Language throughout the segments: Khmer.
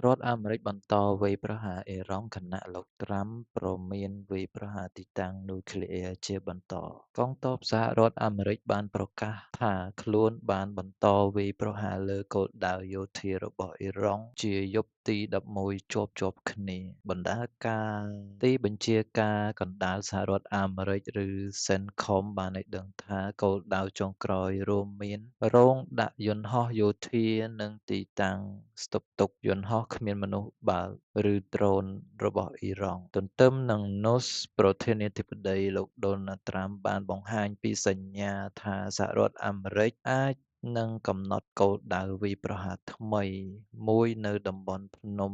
រដ្ឋអាមេរិកបន្តវាយប្រហារអ៊ីរ៉ង់ខណៈលោកត្រាំព្រមានវាយប្រហារទីតាំងនុយក្លេអ៊ែរជាបន្ត កងទ័ពសហរដ្ឋអាមេរិកបានប្រកាសថាខ្លួនបានបន្តវាយប្រហារលើគោលដៅយោធារបស់អ៊ីរ៉ង់ជាយប់ទី11ជាប់ៗគ្នា បណ្ដាការទីបញ្ជាការកណ្ដាលសហរដ្ឋអាមេរិកឬ CENTCOM បានឲ្យដឹងថាគោលដៅចុងក្រោយរួមមានរោងដាក់យន្តហោះយោធា និងទីតាំងស្តុកទុកយន្តហោះគ្មានមនុស្សបើក ឬដ្រូនរបស់អ៊ីរ៉ង់ ទន្ទឹមនឹងនោះប្រធានាធិបតីលោកដូណាល់ត្រាំបានបង្ហាញពីសញ្ញាថាសហរដ្ឋអាមេរិកអាចនឹងកំណត់គោលដៅវាយប្រហារថ្មីមួយនៅតំបន់ភ្នំ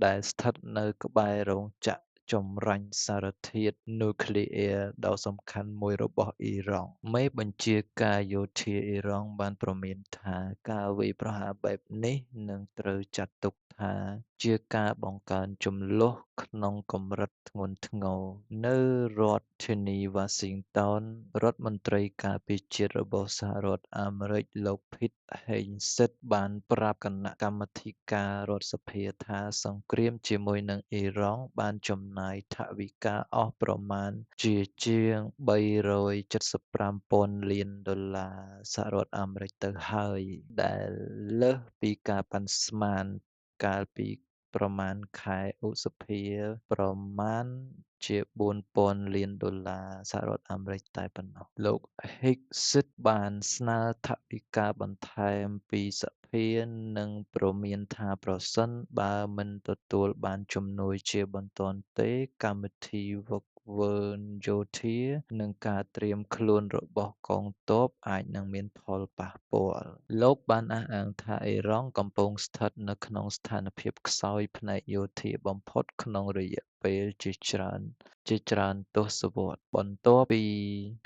ដែលស្ថិតនៅក្បែររោងចក្រចម្រាញ់សារធាតុនុយក្លេអ៊ែរដ៏សំខាន់មួយរបស់អ៊ីរ៉ង់ មេបញ្ជាការយោធាអ៊ីរ៉ង់បានព្រមានថាការវាយប្រហារបែបនេះនឹងត្រូវចាត់ទុកថាជាការបង្កើនជម្លោះក្នុងកម្រិតធ្ងន់ធ្ងរ នៅរដ្ឋធានីវ៉ាស៊ីនតោន រដ្ឋមន្ត្រីការពារជាតិរបស់សហរដ្ឋអាមេរិកលោក Pete Hegseth បានប្រាប់គណៈកម្មាធិការរដ្ឋសភាថាសង្គ្រាមជាមួយនឹងអ៊ីរ៉ង់បានចំណាយថវិកាអស់ប្រមាណជាង$375,000,000,000សហរដ្ឋអាមេរិកទៅហើយ ដែលលើសពីការប៉ាន់ស្មានកាលពីប្រមាណខែឧសភាប្រមាណជា$4,000,000,000សហរដ្ឋអាមេរិកតែប៉ុណ្ណោះ លោក Hegseth បានស្នើថវិកាបន្ថែមពីសភា និងព្រមានថាប្រសិនបើមិនទទួលបានជំនួយជាបន្ទាន់ទេ កម្មវិធីហ្វឹកហ្វឺនយោធា និងការត្រៀមខ្លួនរបស់កងទ័ពអាចនឹងមានផលប៉ះពាល់ លោកបានអះអាងថាអ៊ីរ៉ង់កំពុងស្ថិតនៅក្នុងស្ថានភាពខ្សោយផ្នែកយោធាបំផុតក្នុងរយៈពេលជាច្រើនទសវត្សរ៍ បន្ទាប់ពី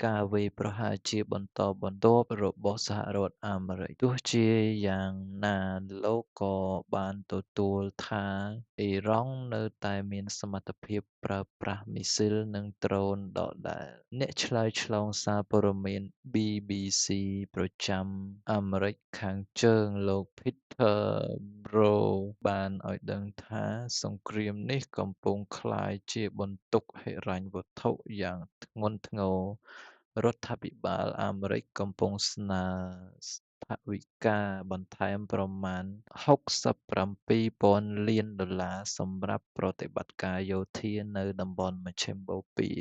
ការវាយប្រហារជាបន្តបន្ទាប់របស់សហរដ្ឋអាមេរិក ទោះជាយ៉ាងណាលោកក៏បានទទួលថាអ៊ីរ៉ង់នៅតែមានសមត្ថភាពប្រើប្រាស់មីស៊ីល និងដ្រូនដដែល អ្នកឆ្លើយឆ្លងសារព័ត៌មាន BBC ប្រចាំអាមេរិកខាងជើងលោក Peter Browder បានឲ្យដឹងថាសង្គ្រាមនេះកំពុងក្លាយជាបន្ទុកហិរញ្ញវត្ថុយ៉ាងធ្ងន់ធ្ងរ រដ្ឋាភិបាលអាមេរិកកំពុងស្នើថវិកាបន្ថែមប្រមាណ$67,000,000,000សម្រាប់ប្រតិបត្តិការយោធានៅតំបន់មជ្ឈិមបូព៌ា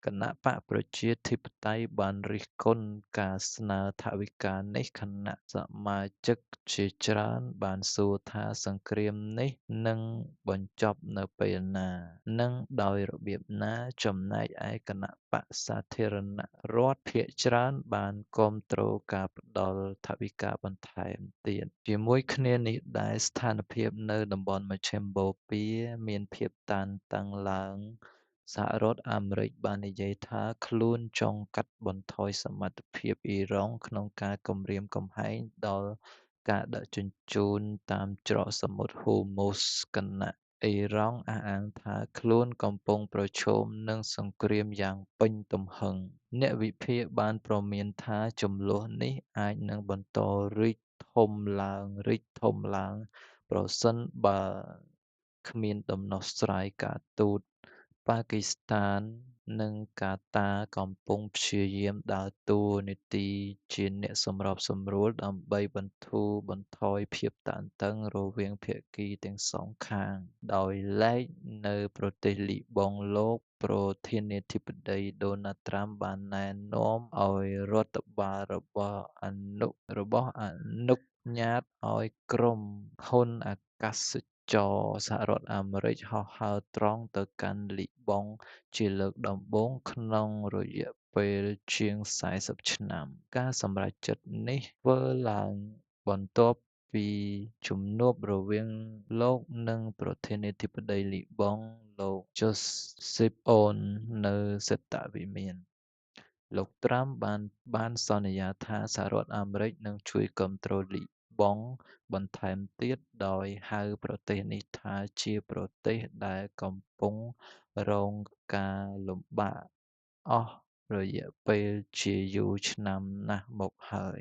គណបក្សប្រជាធិបតេយ្យបានរិះគន់ការស្នើថវិកានេះ ខណៈសមាជិកជាច្រើនបានសួរថាសង្គ្រាមនេះនឹងបញ្ចប់នៅពេលណា និងដោយរបៀបណា ចំណែកឯគណបក្សសាធារណរដ្ឋភាគច្រើនបានគាំទ្រការផ្តល់ថវិកាបន្ថែមទៀត ជាមួយគ្នានេះដែរ ស្ថានភាពនៅតំបន់មជ្ឈិមបូព៌ាមានភាពតានតឹងឡើង សហរដ្ឋអាមេរិកបាននិយាយថាខ្លួនចង់កាត់បន្ថយសមត្ថភាពអ៊ីរ៉ង់ក្នុងការគំរាមកំហែងដល់ការដឹកជញ្ជូនតាមច្រកសមុទ្រហូមូស ខណៈអ៊ីរ៉ង់អះអាងថាខ្លួនកំពុងប្រឈមនឹងសង្គ្រាមយ៉ាងពេញទំហឹង អ្នកវិភាគបានព្រមានថាជម្លោះនេះអាចនឹងបន្តរីកធំឡើងប្រសិនបើគ្មានដំណោះស្រាយ ការទូតប៉ាគីស្ថាន និងកាតាកំពុងព្យាយាមដើរតួនាទីជាអ្នកសម្របសម្រួលដើម្បីបន្ធូរបន្ថយភាពតានតឹងរវាងភាគីទាំងសងខាង ដោយឡែកនៅប្រទេសលីបង់ លោកប្រធានាធិបតីដូណាល់ត្រាំបានណែនាំឲ្យរដ្ឋបាលរបស់អនុញ្ញាតឲ្យក្រុមហ៊ុនអាកាសចរណ៍សហរដ្ឋអាមេរិកហោះហើរត្រង់ទៅកាន់លីបង់ជាលើកដំបូងក្នុងរយៈពេលជាង40ឆ្នាំ ការសម្រេចចិត្តនេះធ្វើឡើងបន្ទាប់ពីជំនួបរវាងលោកនិងប្រធានាធិបតីលីបង់ លោក Joseph Aoun នៅសេតវិមាន លោកត្រាំបានសន្យាថាសហរដ្ឋអាមេរិកនឹងជួយគាំទ្រលីបង់បន្ថែមទៀត ដោយហៅប្រទេសនេះថាជាប្រទេសដែលកំពុងរងការលំបាកអស់រយៈពេលជាយូរឆ្នាំណាស់មកហើយ